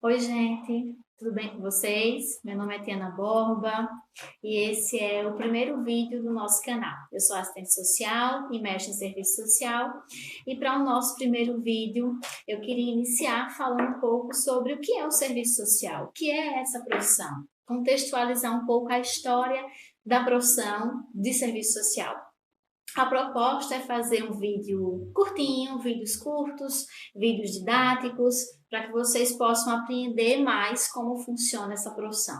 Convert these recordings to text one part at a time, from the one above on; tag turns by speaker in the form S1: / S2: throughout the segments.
S1: Oi, gente, tudo bem com vocês? Meu nome é Tiana Borba e esse é o primeiro vídeo do nosso canal. Eu sou assistente social, imersa em serviço social e para o nosso primeiro vídeo eu queria iniciar falando um pouco sobre o que é o serviço social, o que é essa profissão, contextualizar um pouco a história da profissão de serviço social. A proposta é fazer um vídeo curtinho, vídeos curtos, vídeos didáticos, para que vocês possam aprender mais como funciona essa profissão.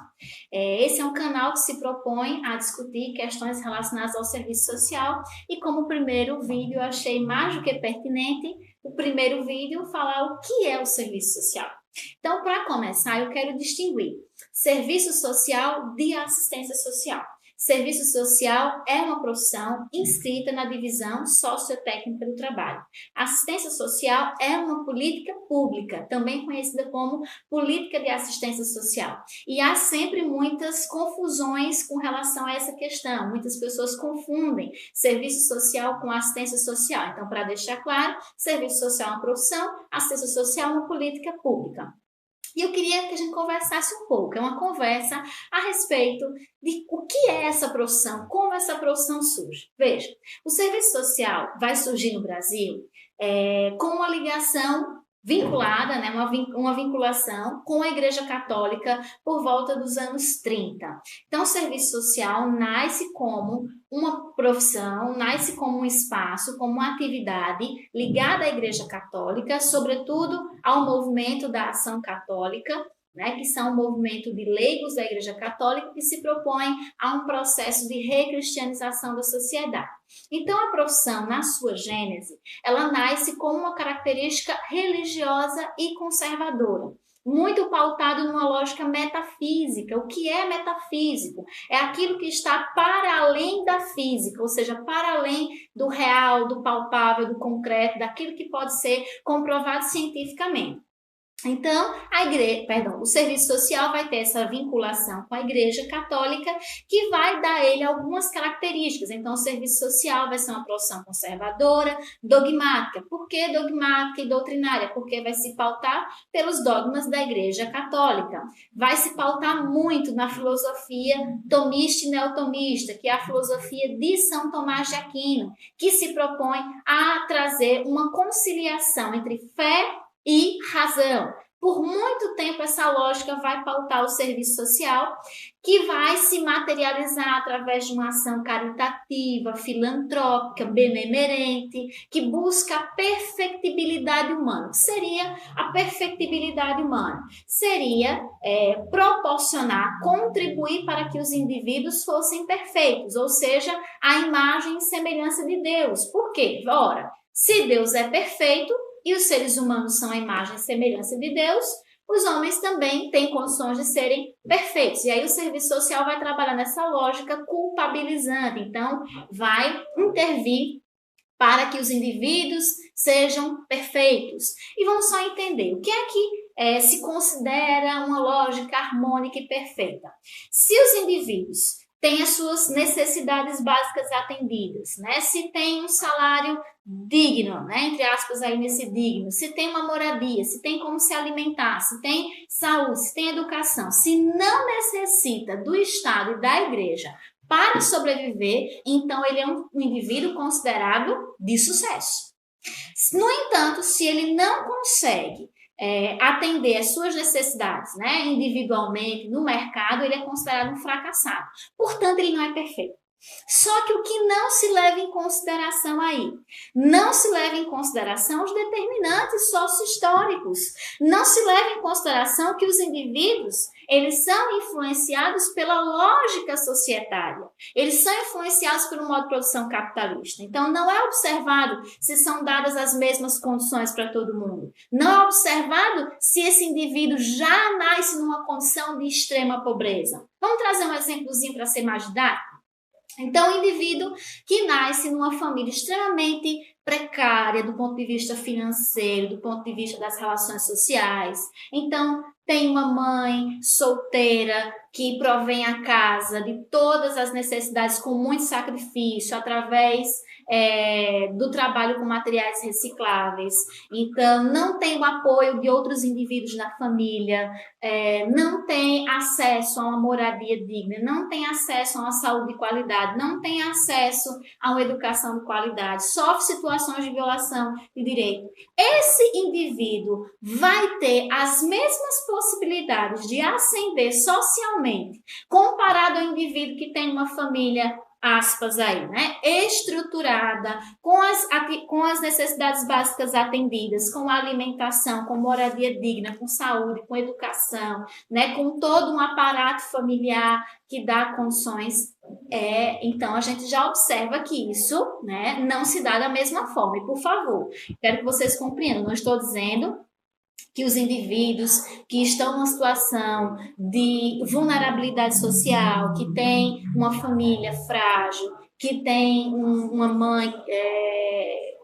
S1: Esse é um canal que se propõe a discutir questões relacionadas ao serviço social e como primeiro vídeo eu achei mais do que pertinente o primeiro vídeo falar o que é o serviço social. Então, para começar, eu quero distinguir serviço social de assistência social. Serviço social é uma profissão inscrita na divisão sociotécnica do trabalho. Assistência social é uma política pública, também conhecida como política de assistência social. E há sempre muitas confusões com relação a essa questão. Muitas pessoas confundem serviço social com assistência social. Então, para deixar claro, serviço social é uma profissão, assistência social é uma política pública. E eu queria que a gente conversasse um pouco, é uma conversa a respeito de o que é essa profissão, como essa profissão surge. Veja, o serviço social vai surgir no Brasil com uma ligação vinculada, né, uma vinculação com a Igreja Católica por volta dos anos 30. Então, o serviço social nasce como uma profissão, nasce como um espaço, como uma atividade ligada à Igreja Católica, sobretudo ao movimento da Ação Católica, né, que são um movimento de leigos da Igreja Católica que se propõe a um processo de recristianização da sociedade. Então, a profissão, na sua gênese, ela nasce com uma característica religiosa e conservadora, muito pautado numa lógica metafísica. O que é metafísico? É aquilo que está para além da física, ou seja, para além do real, do palpável, do concreto, daquilo que pode ser comprovado cientificamente. Então, o serviço social vai ter essa vinculação com a Igreja Católica, que vai dar a ele algumas características. Então, o serviço social vai ser uma profissão conservadora, dogmática. Por que dogmática e doutrinária? Porque vai se pautar pelos dogmas da Igreja Católica. Vai se pautar muito na filosofia tomista e neotomista, que é a filosofia de São Tomás de Aquino, que se propõe a trazer uma conciliação entre fé e razão. Por muito tempo essa lógica vai pautar o serviço social, que vai se materializar através de uma ação caritativa, filantrópica, benemerente, que busca a perfectibilidade humana. O que seria a perfectibilidade humana? Seria proporcionar, contribuir para que os indivíduos fossem perfeitos, ou seja, a imagem e semelhança de Deus. Por quê? Ora, se Deus é perfeito, e os seres humanos são a imagem e semelhança de Deus, os homens também têm condições de serem perfeitos. E aí o serviço social vai trabalhar nessa lógica culpabilizante. Então, vai intervir para que os indivíduos sejam perfeitos. E vamos só entender o que é que se considera uma lógica harmônica e perfeita. Se os indivíduos têm as suas necessidades básicas atendidas, né? Se tem um salário digno, né? Entre aspas aí nesse digno, se tem uma moradia, se tem como se alimentar, se tem saúde, se tem educação, se não necessita do Estado e da Igreja para sobreviver, então ele é um indivíduo considerado de sucesso. No entanto, se ele não consegue atender às suas necessidades, né, individualmente, no mercado, ele é considerado um fracassado. Portanto, ele não é perfeito. Só que o que não se leva em consideração aí? Não se leva em consideração os determinantes socio-históricos. Não se leva em consideração que os indivíduos, eles são influenciados pela lógica societária. Eles são influenciados pelo modo de produção capitalista. Então, não é observado se são dadas as mesmas condições para todo mundo. Não é observado se esse indivíduo já nasce numa condição de extrema pobreza. Vamos trazer um exemplozinho para ser mais didático? Então, o indivíduo que nasce numa família extremamente precária do ponto de vista financeiro, do ponto de vista das relações sociais, então tem uma mãe solteira, que provém a casa de todas as necessidades com muito sacrifício, através do trabalho com materiais recicláveis. Então, não tem o apoio de outros indivíduos na família, não tem acesso a uma moradia digna, não tem acesso a uma saúde de qualidade, não tem acesso a uma educação de qualidade, sofre situações de violação de direito. Esse indivíduo vai ter as mesmas possibilidades de ascender socialmente comparado ao indivíduo que tem uma família, aspas aí, né, estruturada, com as necessidades básicas atendidas, com alimentação, com moradia digna, com saúde, com educação, né, com todo um aparato familiar que dá condições. Então, a gente já observa que isso, né, não se dá da mesma forma. E, por favor, quero que vocês compreendam, não estou dizendo que os indivíduos que estão numa situação de vulnerabilidade social, que tem uma família frágil, que tem uma mãe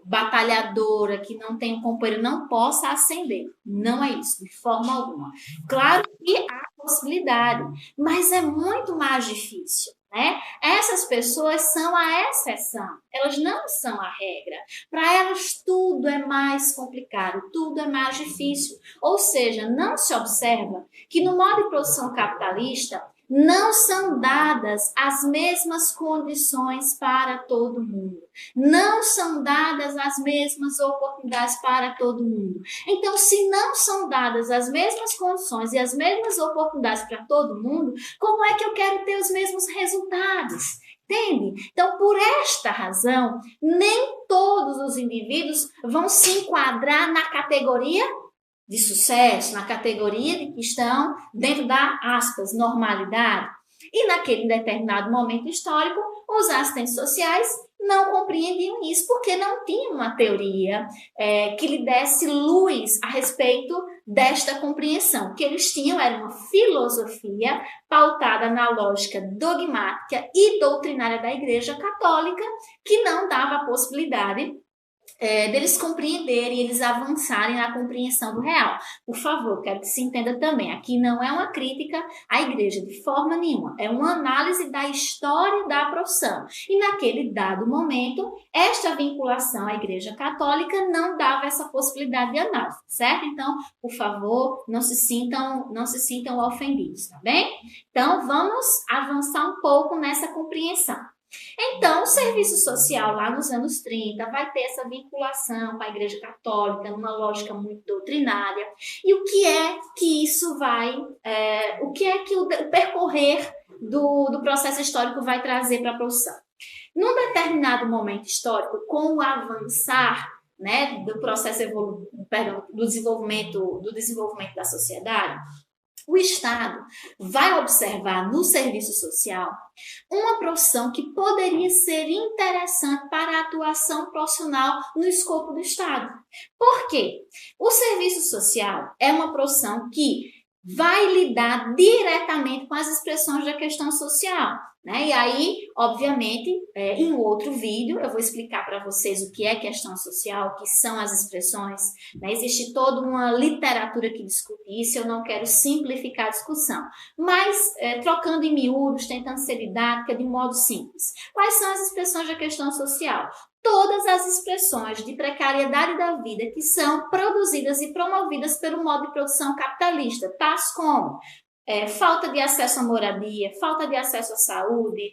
S1: batalhadora, que não tem um companheiro, não possa ascender. Não é isso, de forma alguma. Claro que há possibilidade, mas é muito mais difícil. Né? Essas pessoas são a exceção, elas não são a regra. Para elas tudo é mais complicado, tudo é mais difícil. Ou seja, não se observa que no modo de produção capitalista não são dadas as mesmas condições para todo mundo. Não são dadas as mesmas oportunidades para todo mundo. Então, se não são dadas as mesmas condições e as mesmas oportunidades para todo mundo, como é que eu quero ter os mesmos resultados? Entende? Então, por esta razão, nem todos os indivíduos vão se enquadrar na categoria de sucesso, na categoria de que estão dentro da, aspas, normalidade. E naquele determinado momento histórico, os assistentes sociais não compreendiam isso, porque não tinham uma teoria que lhe desse luz a respeito desta compreensão. O que eles tinham era uma filosofia pautada na lógica dogmática e doutrinária da Igreja Católica, que não dava a possibilidade deles compreenderem e eles avançarem na compreensão do real. Por favor, quero que se entenda também, aqui não é uma crítica à igreja de forma nenhuma, é uma análise da história da profissão. E naquele dado momento, esta vinculação à igreja católica não dava essa possibilidade de análise, certo? Então, por favor, não se sintam ofendidos, tá bem? Então, vamos avançar um pouco nessa compreensão. Então, o serviço social lá nos anos 30 vai ter essa vinculação com a Igreja Católica, numa lógica muito doutrinária. E o que é que isso vai, o que é que o percorrer do processo histórico vai trazer para a profissão? Num determinado momento histórico, com o avançar, né, do processo do desenvolvimento da sociedade, o Estado vai observar no serviço social uma profissão que poderia ser interessante para a atuação profissional no escopo do Estado. Por quê? O serviço social é uma profissão que vai lidar diretamente com as expressões da questão social. Né? E aí, obviamente, em outro vídeo, eu vou explicar para vocês o que é questão social, o que são as expressões. Né? Existe toda uma literatura que discute isso, eu não quero simplificar a discussão. Mas, trocando em miúdos, tentando ser didática de modo simples. Quais são as expressões da questão social? Todas as expressões de precariedade da vida que são produzidas e promovidas pelo modo de produção capitalista, tais como falta de acesso à moradia, falta de acesso à saúde,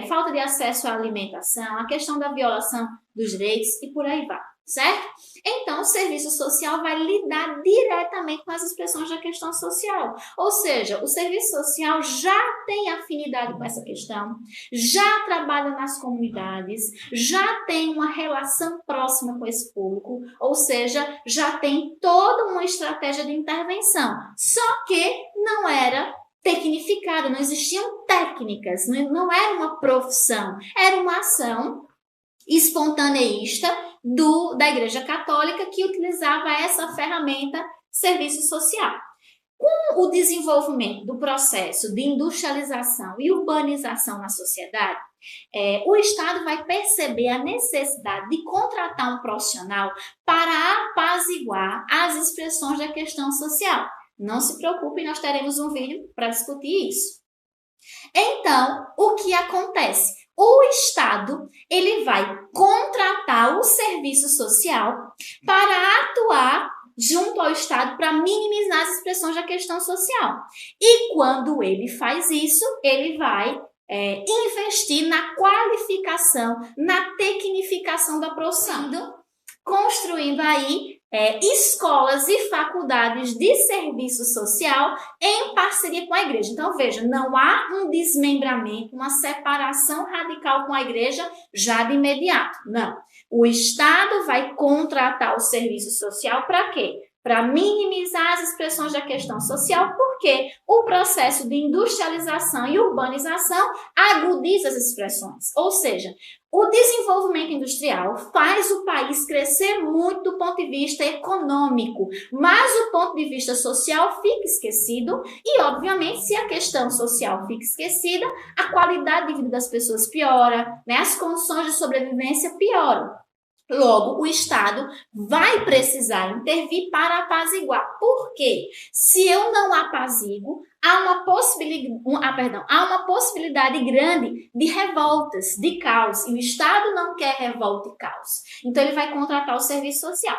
S1: falta de acesso à alimentação, a questão da violação dos direitos e por aí vai, certo? Então, o serviço social vai lidar diretamente com as expressões da questão social. Ou seja, o serviço social já tem afinidade com essa questão, já trabalha nas comunidades, já tem uma relação próxima com esse público, ou seja, já tem toda uma estratégia de intervenção. Só que não era tecnificada, não existiam técnicas, não era uma profissão, era uma ação espontaneísta da Igreja Católica que utilizava essa ferramenta serviço social. Com o desenvolvimento do processo de industrialização e urbanização na sociedade, o Estado vai perceber a necessidade de contratar um profissional para apaziguar as expressões da questão social. Não se preocupe, nós teremos um vídeo para discutir isso. Então, o que acontece? O Estado, ele vai contratar o serviço social para atuar junto ao Estado para minimizar as expressões da questão social. E quando ele faz isso, ele vai investir na qualificação, na tecnificação da profissão, construindo aí escolas e faculdades de serviço social em parceria com a igreja. Então, veja, não há um desmembramento, uma separação radical com a igreja já de imediato. Não. O Estado vai contratar o serviço social para quê? Para minimizar as expressões da questão social, porque o processo de industrialização e urbanização agudiza as expressões. Ou seja, o desenvolvimento industrial faz o país crescer muito do ponto de vista econômico, mas o ponto de vista social fica esquecido e, obviamente, se a questão social fica esquecida, a qualidade de vida das pessoas piora, né? As condições de sobrevivência pioram. Logo, o Estado vai precisar intervir para apaziguar. Por quê? Se eu não apazigo, há uma possibilidade grande de revoltas, de caos. E o Estado não quer revolta e caos. Então, ele vai contratar o serviço social.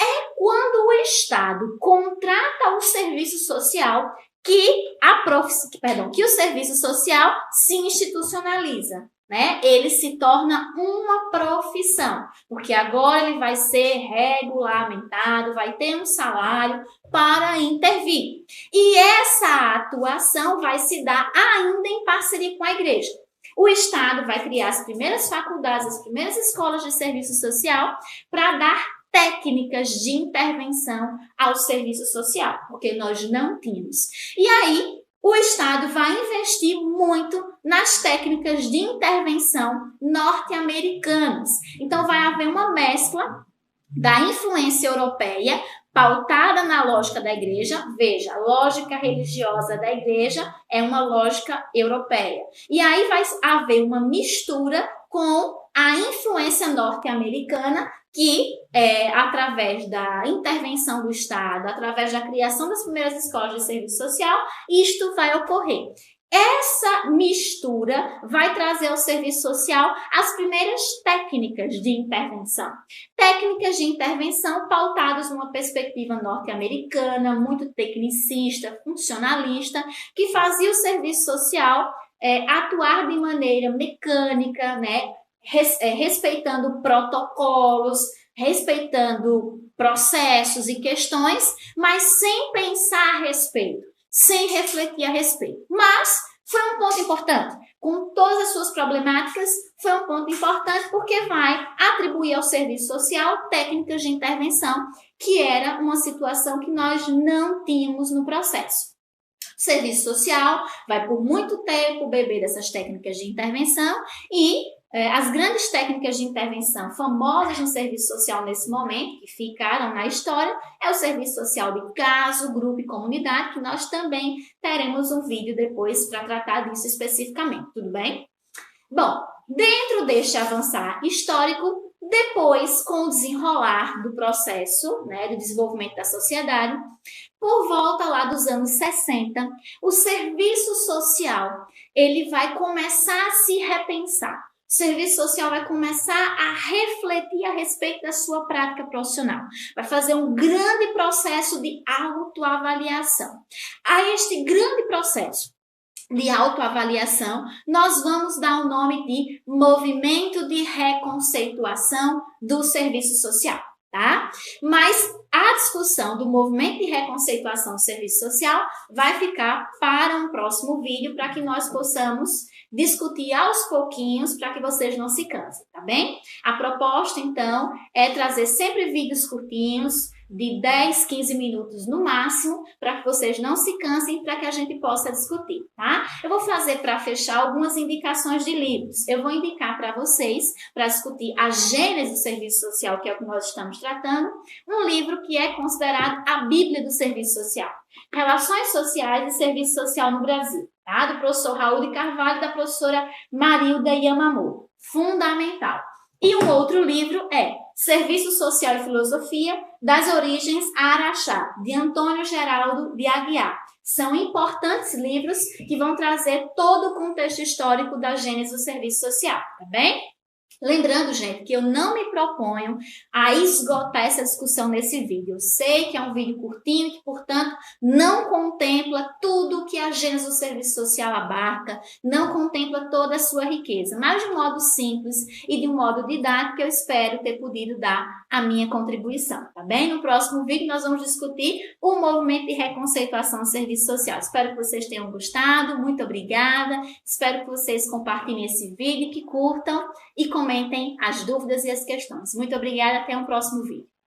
S1: É quando o Estado contrata o serviço social que o serviço social se institucionaliza. Né? Ele se torna uma profissão, porque agora ele vai ser regulamentado, vai ter um salário para intervir. E essa atuação vai se dar ainda em parceria com a igreja. O Estado vai criar as primeiras faculdades, as primeiras escolas de serviço social para dar técnicas de intervenção ao serviço social, porque nós não tínhamos. E aí, o Estado vai investir muito nas técnicas de intervenção norte-americanas. Então, vai haver uma mescla da influência europeia pautada na lógica da igreja. Veja, a lógica religiosa da igreja é uma lógica europeia. E aí vai haver uma mistura com a influência norte-americana que, através da intervenção do Estado, através da criação das primeiras escolas de serviço social, isto vai ocorrer. Essa mistura vai trazer ao serviço social as primeiras técnicas de intervenção. Técnicas de intervenção pautadas numa perspectiva norte-americana, muito tecnicista, funcionalista, que fazia o serviço social atuar de maneira mecânica, né? Respeitando protocolos, respeitando processos e questões, mas sem pensar a respeito, sem refletir a respeito. Mas foi um ponto importante. Com todas as suas problemáticas, foi um ponto importante porque vai atribuir ao serviço social técnicas de intervenção, que era uma situação que nós não tínhamos no processo. O serviço social vai por muito tempo beber dessas técnicas de intervenção e as grandes técnicas de intervenção famosas no serviço social nesse momento, que ficaram na história, é o serviço social de caso, grupo e comunidade, que nós também teremos um vídeo depois para tratar disso especificamente, tudo bem? Bom, dentro deste avançar histórico, depois, com o desenrolar do processo, né, do desenvolvimento da sociedade, por volta lá dos anos 60, o serviço social ele vai começar a se repensar. O serviço social vai começar a refletir a respeito da sua prática profissional. Vai fazer um grande processo de autoavaliação. A este grande processo de autoavaliação, nós vamos dar o nome de movimento de reconceituação do serviço social, tá? Mas a discussão do movimento de reconceituação do serviço social vai ficar para um próximo vídeo, para que nós possamos discutir aos pouquinhos para que vocês não se cansem, tá bem? A proposta, então, é trazer sempre vídeos curtinhos, de 10, 15 minutos no máximo, para que vocês não se cansem, para que a gente possa discutir, tá? Eu vou fazer, para fechar, algumas indicações de livros. Eu vou indicar para vocês, para discutir a gênese do serviço social, que é o que nós estamos tratando, um livro que é considerado a Bíblia do Serviço Social. Relações Sociais e Serviço Social no Brasil, tá? Do professor Raul de Carvalho e da professora Marilda Yamamoto. Fundamental. E um outro livro é Serviço Social e Filosofia, das Origens a Araxá, de Antônio Geraldo de Aguiar. São importantes livros que vão trazer todo o contexto histórico da gênese do serviço social, tá bem? Lembrando, gente, que eu não me proponho a esgotar essa discussão nesse vídeo. Eu sei que é um vídeo curtinho e que, portanto, não contempla tudo que a gênese do serviço social abarca, não contempla toda a sua riqueza, mas de um modo simples e de um modo didático, eu espero ter podido dar a minha contribuição, tá bem? No próximo vídeo nós vamos discutir o movimento de reconceituação do serviço social. Espero que vocês tenham gostado, muito obrigada, espero que vocês compartilhem esse vídeo, que curtam e comentem as dúvidas e as questões. Muito obrigada, até um próximo vídeo.